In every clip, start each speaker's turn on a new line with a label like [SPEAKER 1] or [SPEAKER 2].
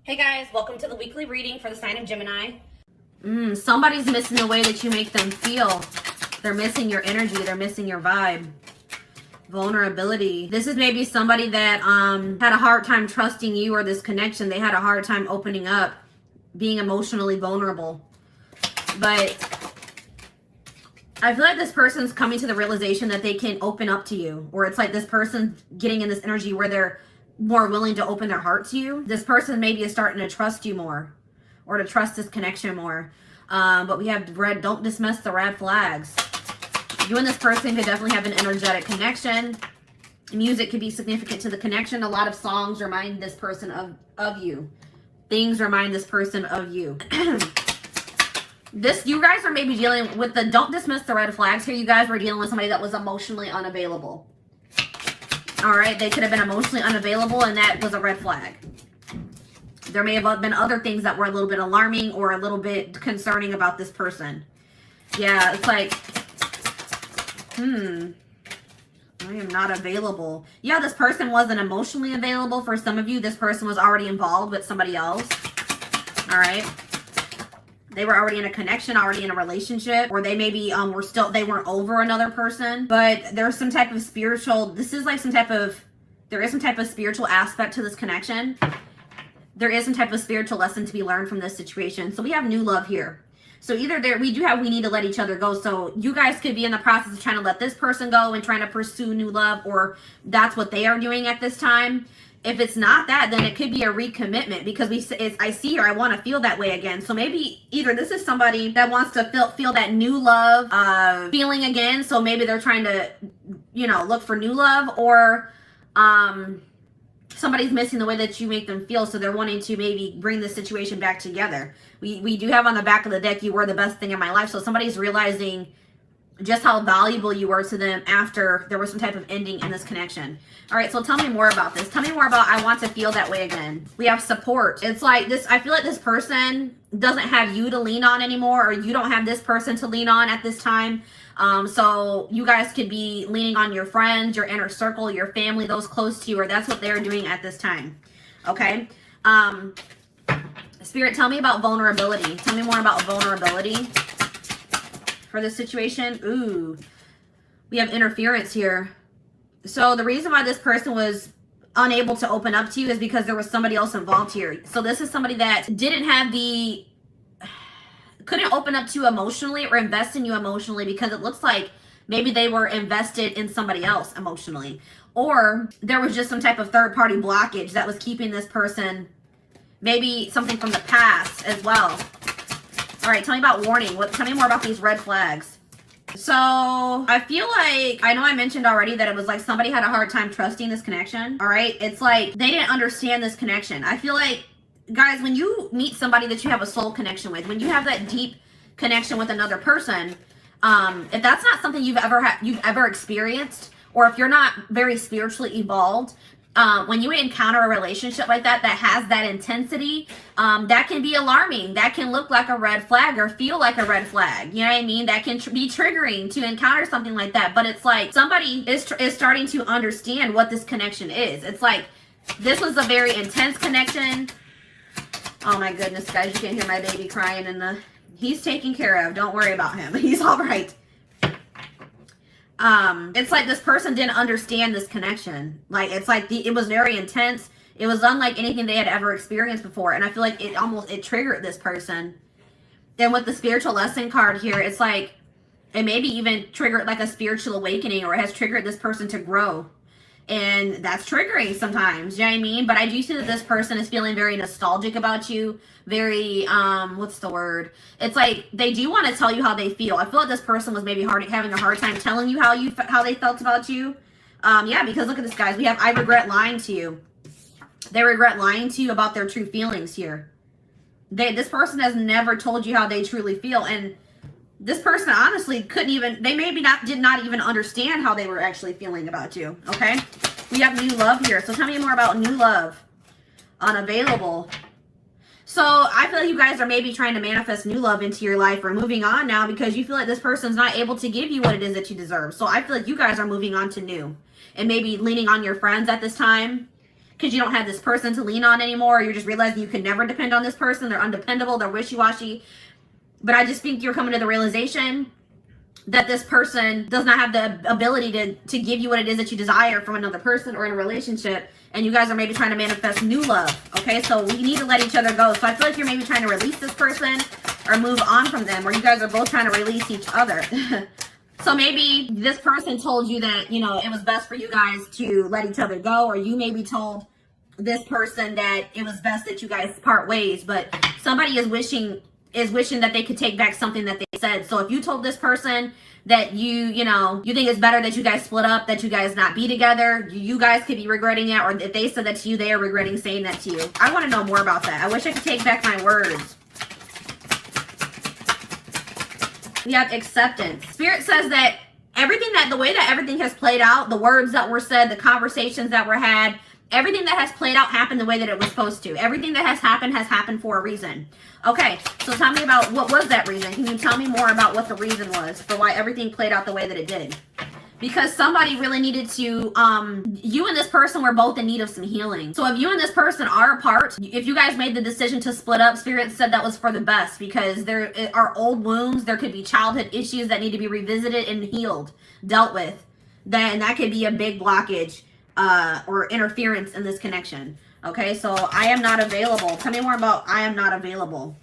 [SPEAKER 1] Hey guys, welcome to the weekly reading for the sign of Gemini.
[SPEAKER 2] Somebody's missing the way that you make them feel. They're missing your energy. They're missing your vibe. Vulnerability. This is maybe somebody that had a hard time trusting you or this connection. They had a hard time opening up, being emotionally vulnerable. But I feel like this person's coming to the realization that they can open up to you. Or it's like this person getting in this energy where they're more willing to open their heart to you. This person maybe is starting to trust you more, or to trust this connection more. But we have red, don't dismiss the red flags. You and this person could definitely have an energetic connection. Music could be significant to the connection. A lot of songs remind this person of you. Things remind this person of you. You guys are maybe dealing with the, don't dismiss the red flags here. You guys were dealing with somebody that was emotionally unavailable. All right, they could have been emotionally unavailable, and that was a red flag. There may have been other things that were a little bit alarming or a little bit concerning about this person. Yeah, it's like, I am not available. Yeah, this person wasn't emotionally available. For some of you, this person was already involved with somebody else. All right. They were already in a connection, already in a relationship, or they maybe they weren't over another person. But there's some type of spiritual, there is some type of spiritual aspect to this connection. There is some type of spiritual lesson to be learned from this situation. So we have new love here. So either we need to let each other go. So you guys could be in the process of trying to let this person go and trying to pursue new love, or that's what they are doing at this time. If it's not that, then it could be a recommitment, because I see her, I want to feel that way again. So maybe either this is somebody that wants to feel that new love feeling again. So maybe they're trying to, look for new love, or somebody's missing the way that you make them feel. So they're wanting to maybe bring the situation back together. We do have on the back of the deck, you were the best thing in my life. So somebody's realizing just how valuable you were to them after there was some type of ending in this connection. All right, so tell me more about this. Tell me more about I want to feel that way again. We have support. It's like this, I feel like this person doesn't have you to lean on anymore, or you don't have this person to lean on at this time. So you guys could be leaning on your friends, your inner circle, your family, those close to you, or that's what they're doing at this time. Okay. Spirit, tell me about vulnerability. Tell me more about vulnerability for this situation. Ooh, we have interference here. So the reason why this person was unable to open up to you is because there was somebody else involved here. So this is somebody that couldn't open up to you emotionally or invest in you emotionally, because it looks like maybe they were invested in somebody else emotionally, or there was just some type of third party blockage that was keeping this person, maybe something from the past as well. All right, tell me about warning. Tell me more about these red flags. So I feel like, I know I mentioned already that it was like somebody had a hard time trusting this connection. All right, it's like they didn't understand this connection. I feel like, guys, when you meet somebody that you have a soul connection with, when you have that deep connection with another person, if that's not something you've ever experienced, or if you're not very spiritually evolved, when you encounter a relationship like that has that intensity, that can be alarming. That can look like a red flag or feel like a red flag. You know what I mean? That can be triggering to encounter something like that. But it's like somebody is starting to understand what this connection is. It's like this was a very intense connection. Oh my goodness, guys, you can hear my baby crying he's taken care of. Don't worry about him. He's all right. It's like this person didn't understand this connection. Like, it's like it was very intense. It was unlike anything they had ever experienced before. And I feel like it triggered this person. And with the spiritual lesson card here, it's like, it maybe even triggered like a spiritual awakening, or it has triggered this person to grow. And that's triggering sometimes, you know what I mean? But I do see that this person is feeling very nostalgic about you. Very, what's the word? It's like they do want to tell you how they feel. I feel like this person was maybe having a hard time telling you how they felt about you. Yeah, because look at this, guys. We have, I regret lying to you. They regret lying to you about their true feelings here. This person has never told you how they truly feel. And this person honestly did not even understand how they were actually feeling about you. Okay. We have new love here. So tell me more about new love. Unavailable. So I feel like you guys are maybe trying to manifest new love into your life, or moving on now, because you feel like this person's not able to give you what it is that you deserve. So I feel like you guys are moving on to new, and maybe leaning on your friends at this time. because you don't have this person to lean on anymore. Or you're just realizing you can never depend on this person. They're undependable. They're wishy-washy. But I just think you're coming to the realization that this person does not have the ability to give you what it is that you desire from another person or in a relationship. And you guys are maybe trying to manifest new love. Okay, so we need to let each other go. So I feel like you're maybe trying to release this person or move on from them, or you guys are both trying to release each other. So maybe this person told you that, you know, it was best for you guys to let each other go, or you maybe told this person that it was best that you guys part ways, but somebody is wishing that they could take back something that they said. So if you told this person that you think it's better that you guys split up, that you guys not be together, you guys could be regretting it, or if they said that to you, they are regretting saying that to you. I want to know more about that. I wish I could take back my words. We have acceptance. Spirit says that the way that everything has played out, the words that were said, the conversations that were had, everything that has played out happened the way that it was supposed to. Everything that has happened for a reason. Okay, so tell me about what was that reason. Can you tell me more about what the reason was for why everything played out the way that it did? Because somebody really needed to, you and this person were both in need of some healing. So if you and this person are apart, if you guys made the decision to split up, Spirit said that was for the best, because there are old wounds, there could be childhood issues that need to be revisited and healed, dealt with. And that could be a big blockage or interference in this connection. Okay, so I am not available. Tell me more about I am not available.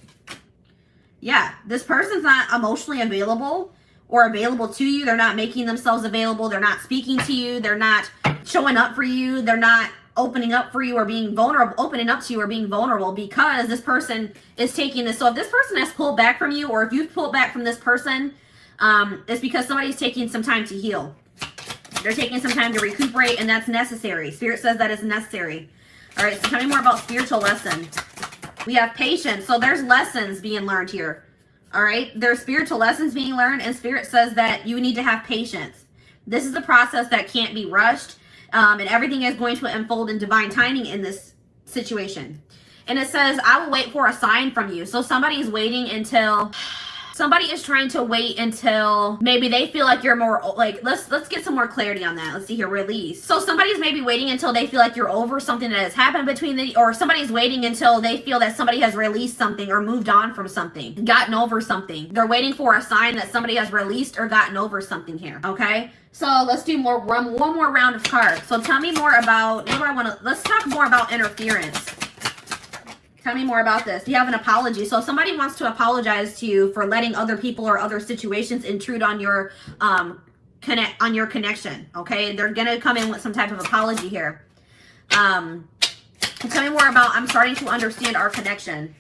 [SPEAKER 2] Yeah, this person's not emotionally available or available to you. They're not making themselves available. They're not speaking to you. They're not showing up for you. They're not opening up for you or being vulnerable, opening up to you or being vulnerable, because this person is taking this. So if this person has pulled back from you, or if you've pulled back from this person, it's because somebody's taking some time to heal. They're taking some time to recuperate, and that's necessary. Spirit says that is necessary. All right, so tell me more about spiritual lesson. We have patience. So there's lessons being learned here. All right, there's spiritual lessons being learned, and Spirit says that you need to have patience. This is a process that can't be rushed, and everything is going to unfold in divine timing in this situation. And it says, I will wait for a sign from you. So somebody is waiting until... Somebody is trying to wait until maybe they feel like you're more, like, let's get some more clarity on that. Let's see here, release. So somebody's maybe waiting until they feel like you're over something that has happened between or somebody's waiting until they feel that somebody has released something or moved on from something, gotten over something. They're waiting for a sign that somebody has released or gotten over something here, okay? So let's do one more round of cards. So tell me more about, let's talk more about interference. Tell me more about this. You have an apology. So somebody wants to apologize to you for letting other people or other situations intrude on your connection. Okay, they're gonna come in with some type of apology here. Tell me more about, I'm starting to understand our connection.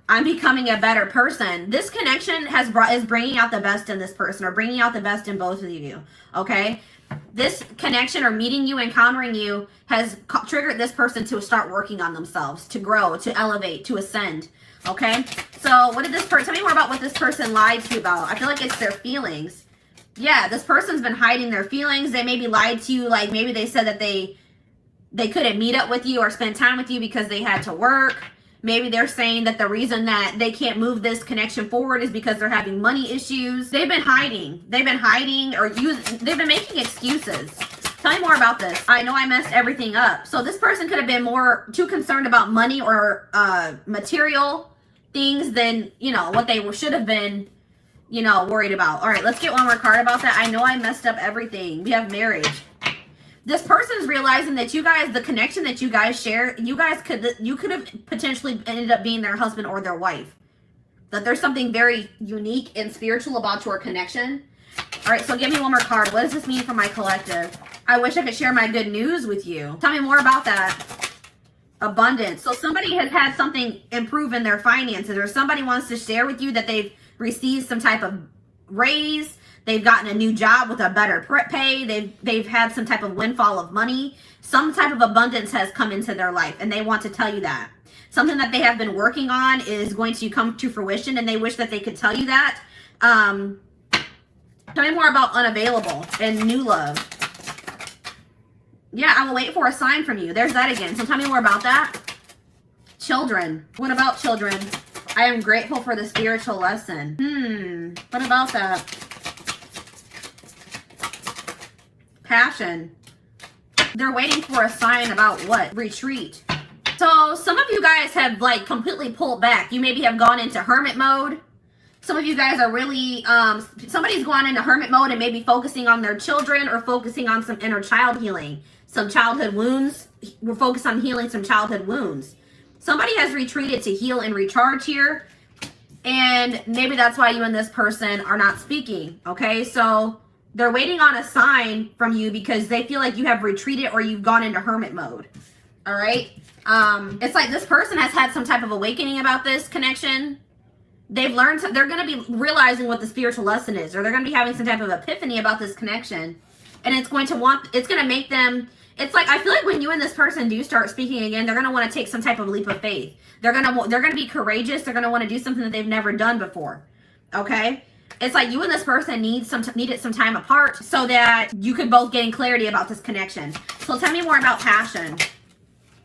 [SPEAKER 2] I'm becoming a better person. This connection is bringing out the best in this person, or bringing out the best in both of you. Okay. This connection or meeting you, encountering you, has triggered this person to start working on themselves, to grow, to elevate, to ascend. Okay? So what did this person, tell me more about what this person lied to you about. I feel like it's their feelings. Yeah, this person's been hiding their feelings. They maybe lied to you, like maybe they said that they couldn't meet up with you or spend time with you because they had to work. Maybe they're saying that the reason that they can't move this connection forward is because they're having money issues. They've been hiding. They've been hiding or they've been making excuses. Tell me more about this. I know I messed everything up. So this person could have been too concerned about money or material things than, what they should have been, worried about. All right, let's get one more card about that. I know I messed up everything. We have marriage. This person's realizing that you guys, the connection that you guys share, you could have potentially ended up being their husband or their wife. That there's something very unique and spiritual about your connection. All right, so give me one more card. What does this mean for my collective? I wish I could share my good news with you. Tell me more about that. Abundance. So somebody has had something improve in their finances, or somebody wants to share with you that they've received some type of raise. They've gotten a new job with a better pay. They've had some type of windfall of money. Some type of abundance has come into their life, and they want to tell you that. Something that they have been working on is going to come to fruition, and they wish that they could tell you that. Tell me more about unavailable and new love. Yeah, I will wait for a sign from you. There's that again. So tell me more about that. Children. What about children? I am grateful for the spiritual lesson. What about that? Passion. They're waiting for a sign about what? Retreat. So some of you guys have like completely pulled back. You maybe have gone into hermit mode. Some of you guys are really, somebody's gone into hermit mode and maybe focusing on their children or focusing on some inner child healing, some childhood wounds. We're focused on healing some childhood wounds. Somebody has retreated to heal and recharge here. And maybe that's why you and this person are not speaking. Okay, so they're waiting on a sign from you because they feel like you have retreated or you've gone into hermit mode. All right. It's like this person has had some type of awakening about this connection. They've learned, they're going to be realizing what the spiritual lesson is, or they're going to be having some type of epiphany about this connection. And it's going to make them, it's like, I feel like when you and this person do start speaking again, they're going to want to take some type of leap of faith. They're going to be courageous. They're going to want to do something that they've never done before. Okay. It's like you and this person needed some time apart so that you could both gain clarity about this connection. So tell me more about passion.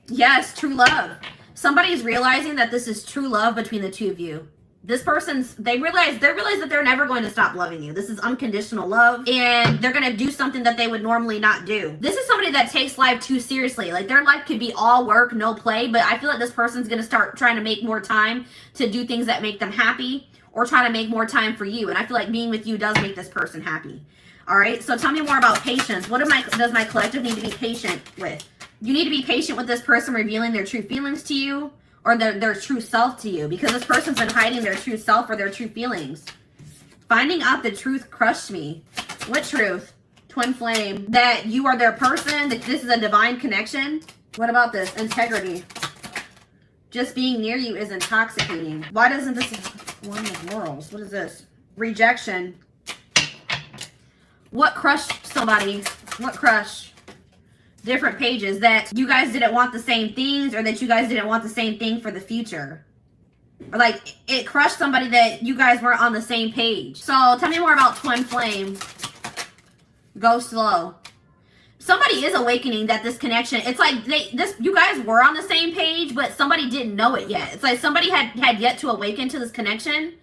[SPEAKER 2] Yes, true love. Somebody's realizing that this is true love between the two of you. This person's, they realize that they're never going to stop loving you. This is unconditional love, and they're going to do something that they would normally not do. This is somebody that takes life too seriously. Like their life could be all work, no play, but I feel like this person's going to start trying to make more time to do things that make them happy, or try to make more time for you. And I feel like being with you does make this person happy. All right. So tell me more about patience. What does my collective need to be patient with? You need to be patient with this person revealing their true feelings to you, or their true self to you, because this person's been hiding their true self or their true feelings. Finding out the truth crushed me. What truth? Twin flame. That you are their person, that this is a divine connection. What about this? Integrity. Just being near you is intoxicating. Why doesn't this, one of morals, what is this? Rejection. What crushed somebody? What crushed? Different pages, that you guys didn't want the same things, or that you guys didn't want the same thing for the future. Or like it crushed somebody that you guys weren't on the same page. So tell me more about twin flame. Go slow. Somebody is awakening that this connection, it's like you guys were on the same page, but somebody didn't know it yet. It's like somebody had yet to awaken to this connection,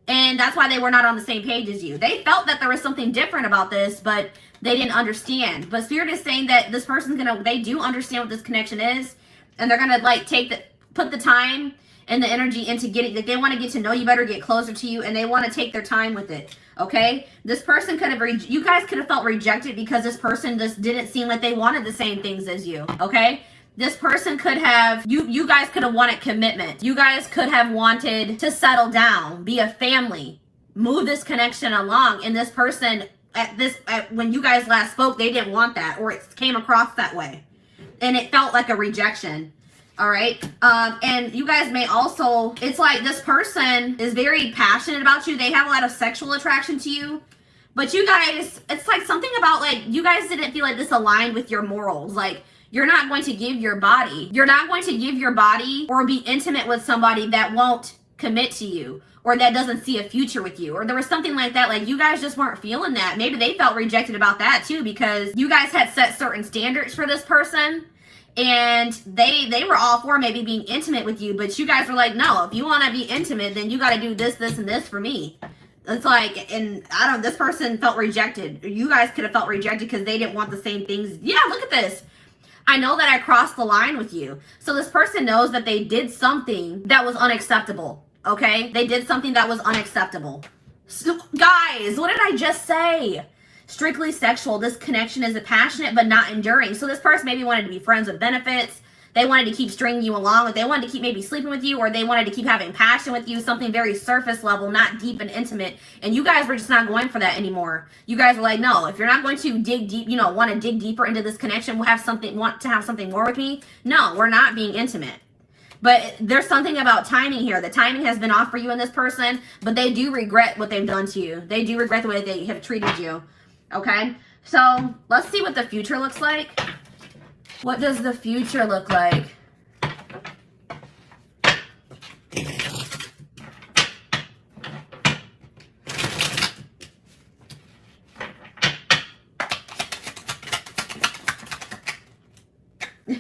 [SPEAKER 2] and that's why they were not on the same page as you. They felt that there was something different about this, but they didn't understand. But Spirit is saying that this person's they do understand what this connection is, and they're gonna like put the time and the energy into getting, like they want to get to know you better, get closer to you, and they want to take their time with it. Okay, this person could have, you guys could have felt rejected because this person just didn't seem like they wanted the same things as you. Okay, this person could have, you guys could have wanted commitment. You guys could have wanted to settle down, be a family, move this connection along, and this person when you guys last spoke, they didn't want that, or it came across that way, and it felt like a rejection. All right. And you guys may also, it's like this person is very passionate about you. They have a lot of sexual attraction to you, but you guys, it's like something about like, you guys didn't feel like this aligned with your morals. Like you're not going to give your body or be intimate with somebody that won't commit to you, or that doesn't see a future with you, or there was something like that. Like you guys just weren't feeling that. Maybe they felt rejected about that too, because you guys had set certain standards for this person, and they were all for maybe being intimate with you, but you guys were like, no, if you want to be intimate, then you got to do this, this, and this for me. It's like, and this person felt rejected. You guys could have felt rejected because they didn't want the same things. Yeah, look at this. I know that I crossed the line with you. So this person knows that they did something that was unacceptable. Okay? They did something that was unacceptable. So, guys, what did I just say? Strictly sexual. This connection is passionate but not enduring. So this person maybe wanted to be friends with benefits. They wanted to keep stringing you along. Like they wanted to keep maybe sleeping with you, or they wanted to keep having passion with you, something very surface level, not deep and intimate. And you guys were just not going for that anymore. You guys were like, no, if you're not going to dig deep, want to dig deeper into this connection, want to have something more with me. No, we're not being intimate. But there's something about timing here. The timing has been off for you and this person, but they do regret what they've done to you. They do regret the way they have treated you. Okay? So let's see what the future looks like. What does the future look like?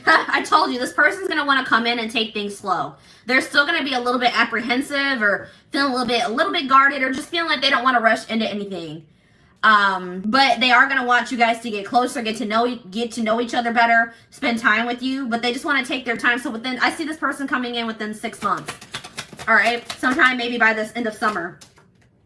[SPEAKER 2] I told you, this person's going to want to come in and take things slow. They're still going to be a little bit apprehensive, or feeling a little bit guarded, or just feeling like they don't want to rush into anything. But they are going to want you guys to get closer, get to know each other better, spend time with you, but they just want to take their time. So I see this person coming in within 6 months. All right, sometime maybe by this end of summer.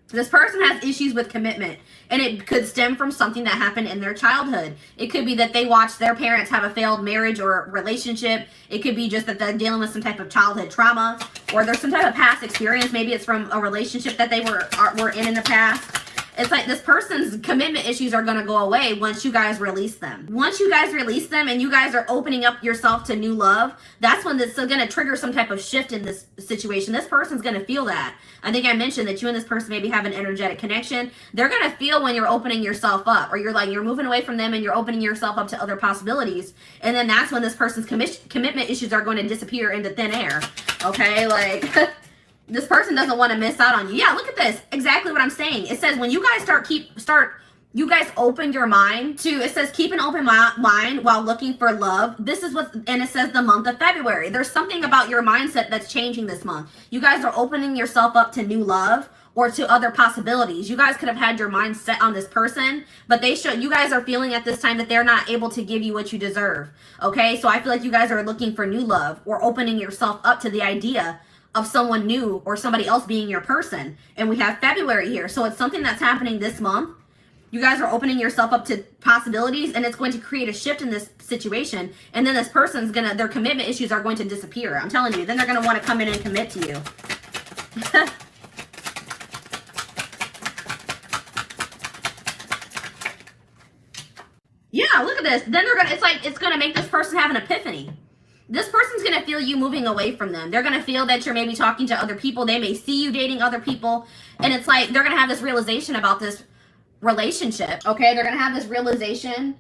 [SPEAKER 2] This person has issues with commitment, and it could stem from something that happened in their childhood. It could be that they watched their parents have a failed marriage or relationship. It could be just that they're dealing with some type of childhood trauma, or there's some type of past experience. Maybe it's from a relationship that they were in the past. It's like this person's commitment issues are going to go away once you guys release them. Once you guys release them and you guys are opening up yourself to new love, that's when this is going to trigger some type of shift in this situation. This person's going to feel that. I think I mentioned that you and this person maybe have an energetic connection. They're going to feel when you're opening yourself up, or you're moving away from them and you're opening yourself up to other possibilities. And then that's when this person's commitment issues are going to disappear into thin air. Okay, like... This person doesn't want to miss out on you. Yeah, look at this. Exactly what I'm saying. It says when you guys you guys open your mind to, it says keep an open mind while looking for love. This is and it says the month of February. There's something about your mindset that's changing this month. You guys are opening yourself up to new love or to other possibilities. You guys could have had your mind set on this person, but you guys are feeling at this time that they're not able to give you what you deserve. Okay, so I feel like you guys are looking for new love or opening yourself up to the idea of someone new or somebody else being your person. And we have February here. So it's something that's happening this month. You guys are opening yourself up to possibilities, and it's going to create a shift in this situation. And then this person's their commitment issues are going to disappear. I'm telling you, then they're going to want to come in and commit to you. Yeah, look at this. Then it's going to make this person have an epiphany. This person's going to feel you moving away from them. They're going to feel that you're maybe talking to other people. They may see you dating other people. And it's like they're going to have this realization about this relationship. Okay, they're going to have this realization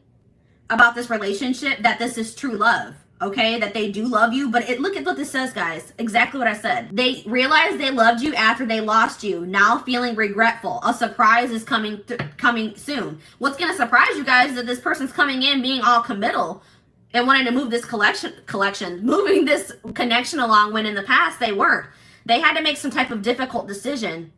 [SPEAKER 2] about this relationship that this is true love. Okay, that they do love you. But look at what this says, guys. Exactly what I said. They realized they loved you after they lost you. Now feeling regretful. A surprise is coming soon. What's going to surprise you guys is that this person's coming in being all committal and wanting to move this moving this connection along when in the past they weren't. They had to make some type of difficult decision.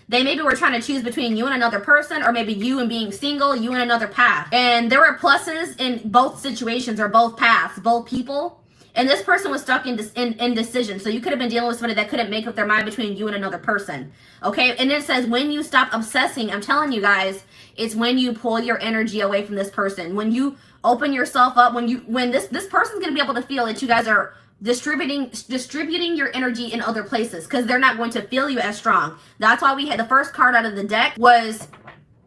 [SPEAKER 2] They maybe were trying to choose between you and another person, or maybe you and being single, you and another path. And there were pluses in both situations or both paths, both people. And this person was stuck in indecision. So you could have been dealing with somebody that couldn't make up their mind between you and another person. Okay, and it says when you stop obsessing, I'm telling you guys, it's when you pull your energy away from this person. When you open yourself up, when this person's going to be able to feel that you guys are distributing your energy in other places, because they're not going to feel you as strong. That's why we had the first card out of the deck was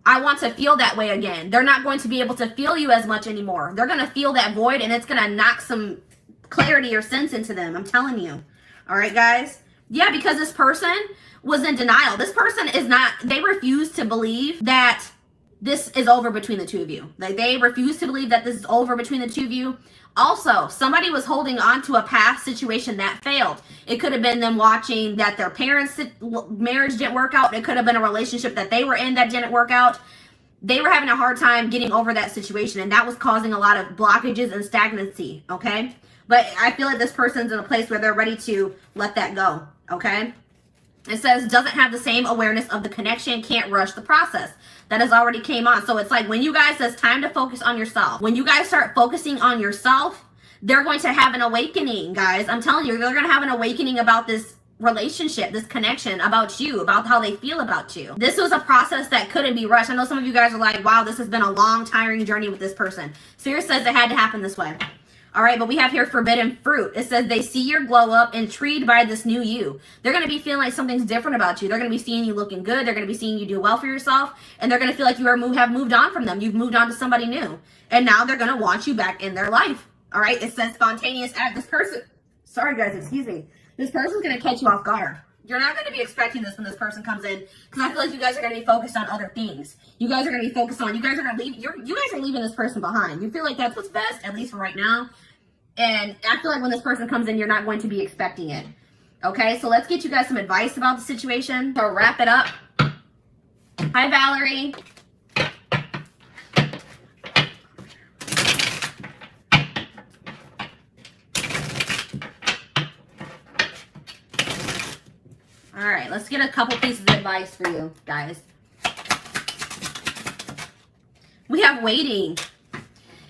[SPEAKER 2] I want to feel that way again. They're not going to be able to feel you as much anymore. They're going to feel that void, and it's going to knock some clarity or sense into them. I'm telling you. All right, guys. Yeah, because this person was in denial. This person they refuse to believe that this is over between the two of you. Like, they refuse to believe that this is over between the two of you. Also, somebody was holding on to a past situation that failed. It could have been them watching that their parents' marriage didn't work out. It could have been a relationship that they were in that didn't work out. They were having a hard time getting over that situation, and that was causing a lot of blockages and stagnancy, okay? But I feel like this person's in a place where they're ready to let that go, okay? It says, doesn't have the same awareness of the connection, can't rush the process. That has already came on. So it's like when you guys, it's time to focus on yourself. When you guys start focusing on yourself, they're going to have an awakening, guys. I'm telling you, they're going to have an awakening about this relationship, this connection, about you, about how they feel about you. This was a process that couldn't be rushed. I know some of you guys are like, wow, this has been a long, tiring journey with this person. Spirit says it had to happen this way. All right, but we have here forbidden fruit. It says they see your glow up, intrigued by this new you. They're going to be feeling like something's different about you. They're going to be seeing you looking good. They're going to be seeing you do well for yourself. And they're going to feel like you have moved on from them. You've moved on to somebody new. And now they're going to want you back in their life. All right, it says spontaneous act. This person, sorry guys, excuse me. This person's going to catch you off guard. You're not going to be expecting this when this person comes in, because I feel like you guys are going to be focused on other things. You guys are going to be focused on, you guys are going to leave, you guys are leaving this person behind. You feel like that's what's best, at least for right now. And I feel like when this person comes in, you're not going to be expecting it. Okay, so let's get you guys some advice about the situation. So wrap it up. Hi, Valerie. All right, let's get a couple pieces of advice for you guys. have waiting.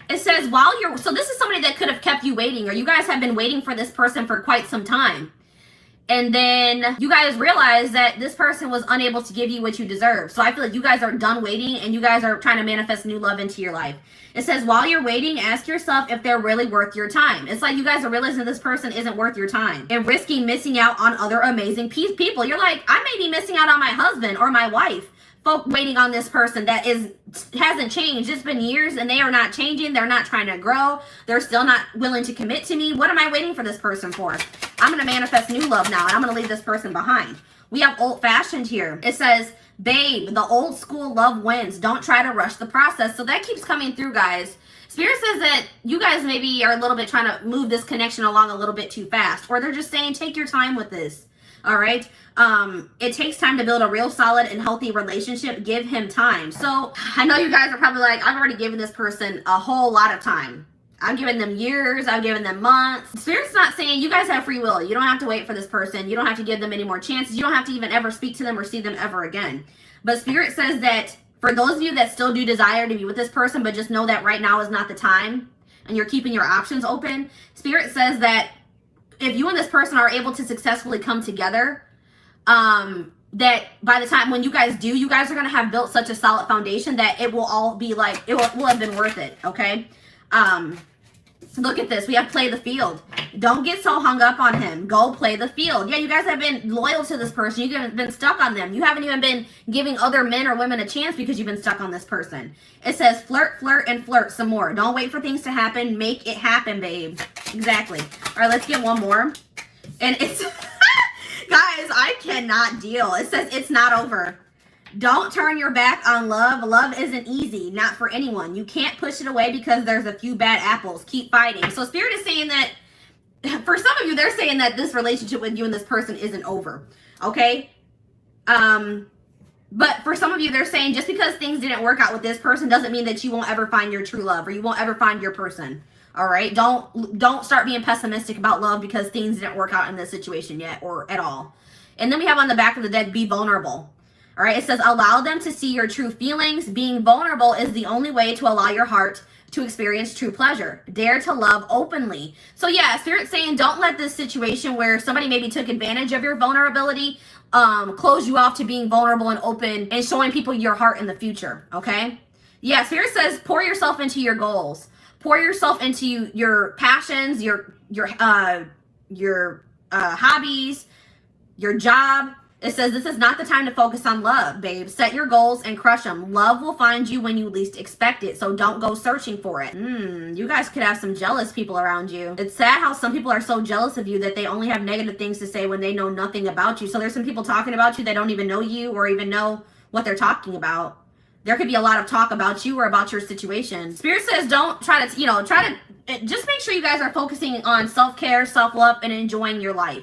[SPEAKER 2] It says so this is somebody that could have kept you waiting, or you guys have been waiting for this person for quite some time. And then you guys realize that this person was unable to give you what you deserve. So I feel like you guys are done waiting and you guys are trying to manifest new love into your life. It says, while you're waiting, ask yourself if they're really worth your time. It's like you guys are realizing this person isn't worth your time and risking missing out on other amazing people. You're like, I may be missing out on my husband or my wife. Folk waiting on this person that hasn't changed. It's been years and they are not changing. They're not trying to grow. They're still not willing to commit to me. What am I waiting for this person for? I'm going to manifest new love now and I'm going to leave this person behind. We have old fashioned here. It says, babe, the old school love wins. Don't try to rush the process. So that keeps coming through, guys. Spirit says that you guys maybe are a little bit trying to move this connection along a little bit too fast, or they're just saying, take your time with this. All right. It takes time to build a real solid and healthy relationship. Give him time. So I know you guys are probably like, I've already given this person a whole lot of time. I've given them years. I've given them months. Spirit's not saying you guys have free will. You don't have to wait for this person. You don't have to give them any more chances. You don't have to even ever speak to them or see them ever again. But Spirit says that for those of you that still do desire to be with this person, but just know that right now is not the time and you're keeping your options open, Spirit says that if you and this person are able to successfully come together, that by the time when you guys do, you guys are going to have built such a solid foundation that it will all be like, will have been worth it. Okay. Look at this. We have play the field. Don't get so hung up on him. Go play the field. Yeah, you guys have been loyal to this person. You've been stuck on them. You haven't even been giving other men or women a chance because you've been stuck on this person. It says flirt, flirt, and flirt some more. Don't wait for things to happen. Make it happen, babe. Exactly. All right, let's get one more. And it's, guys, I cannot deal. It says it's not over. Don't turn your back on love. Love isn't easy, not for anyone. You can't push it away because there's a few bad apples. Keep fighting. So Spirit is saying that, for some of you, they're saying that this relationship with you and this person isn't over. Okay? But for some of you, they're saying just because things didn't work out with this person doesn't mean that you won't ever find your true love or you won't ever find your person. All right? Don't start being pessimistic about love because things didn't work out in this situation yet or at all. And then we have on the back of the deck, be vulnerable. All right, it says, allow them to see your true feelings. Being vulnerable is the only way to allow your heart to experience true pleasure. Dare to love openly. So yeah, Spirit's saying don't let this situation where somebody maybe took advantage of your vulnerability close you off to being vulnerable and open and showing people your heart in the future, okay? Yeah, Spirit says pour yourself into your goals. Pour yourself into your passions, your hobbies, your job. It says this is not the time to focus on love, babe. Set your goals and crush them. Love will find you when you least expect it, so don't go searching for it. You guys could have some jealous people around you. It's sad how some people are so jealous of you that they only have negative things to say when they know nothing about you. So there's some people talking about you that don't even know you or even know what they're talking about. There could be a lot of talk about you or about your situation. Spirit says don't try to, just make sure you guys are focusing on self-care, self-love, and enjoying your life.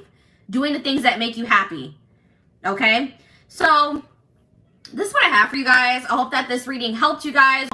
[SPEAKER 2] Doing the things that make you happy. Okay, so this is what I have for you guys. I hope that this reading helped you guys.